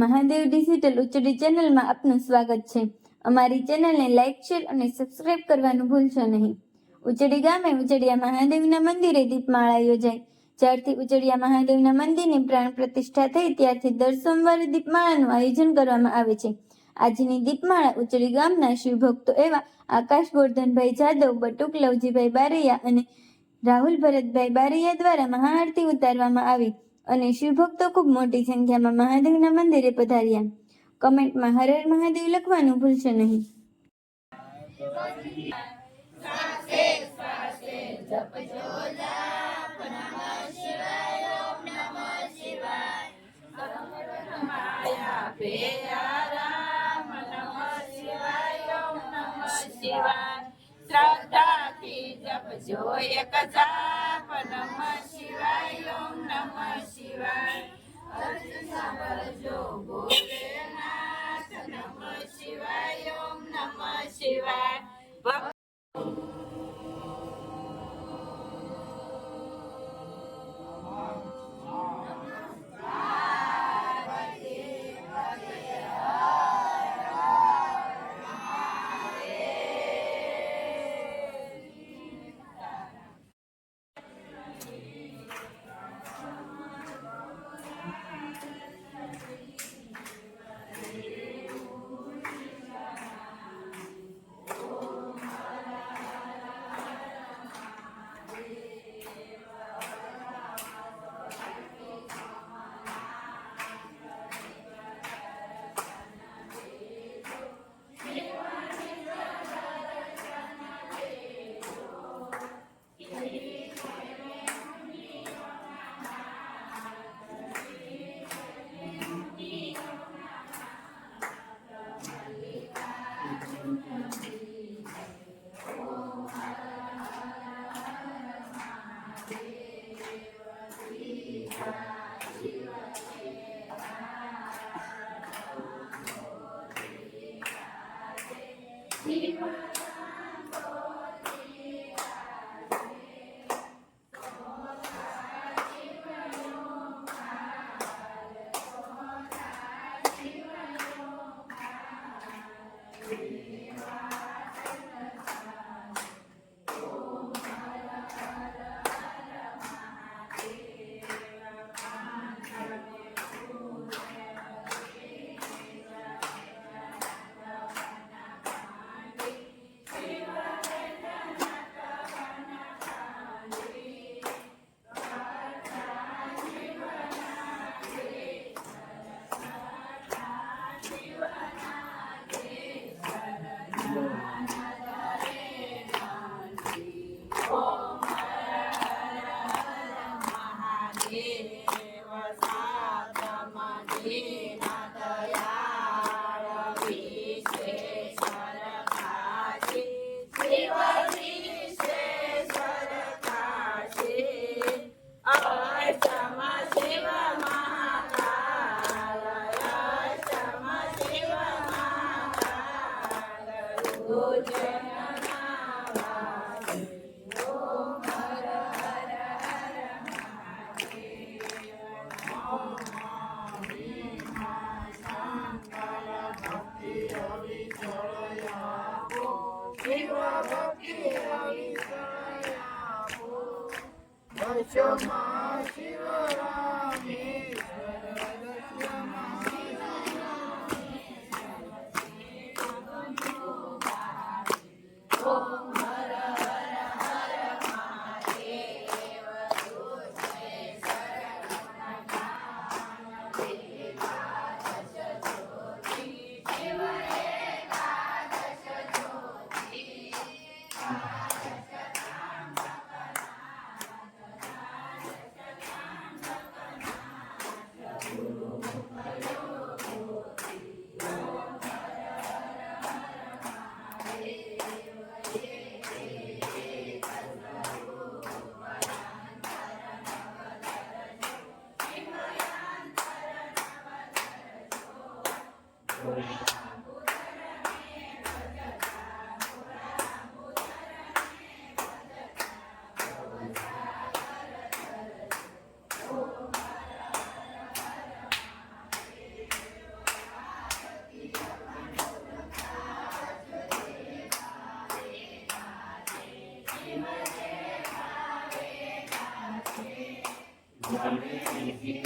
Mahadev digital Uchdi ચેનલમાં આપનું સ્વાગત છે। અમારી ચેનલને લાઇક, શેર અને સબસ્ક્રાઇબ કરવાનું ભૂલશો નહીં। ઉચડી ગામે ઉચડિયા મહાદેવના મંદિરે દીપમાળા યોજાઈ। જ્યારથી ઉચડિયા મહાદેવના મંદિરની પ્રાણ પ્રતિષ્ઠા થઈ ત્યારથી દર સોમવારે દીપમાળાનું આયોજન કરવામાં આવે છે। આજની દીપમાળા ઉચડી ગામના શિવભક્તો એવા આકાશ ગોરધનભાઈ જાદવ, બટુક લવજીભાઈ બારૈયા અને રાહુલ ભરતભાઈ બારૈયા દ્વારા મહાઆરતી ઉતારવામાં આવી અને શિવભક્તો ખૂબ મોટી સંખ્યામાં મહાદેવના મંદિરે પધાર્યા। કમેન્ટમાં હર હર મહાદેવ લખવાનું ભૂલશો નહીં। શ્રદ્ધાથી જપજો એક જાપ નમઃ શિવાય ઓમ નમઃ શિવાય અર્થ સાંભળજો ભોલેનાથ નમઃ શિવાય ઓમ નમઃ શિવાય ગણેશજી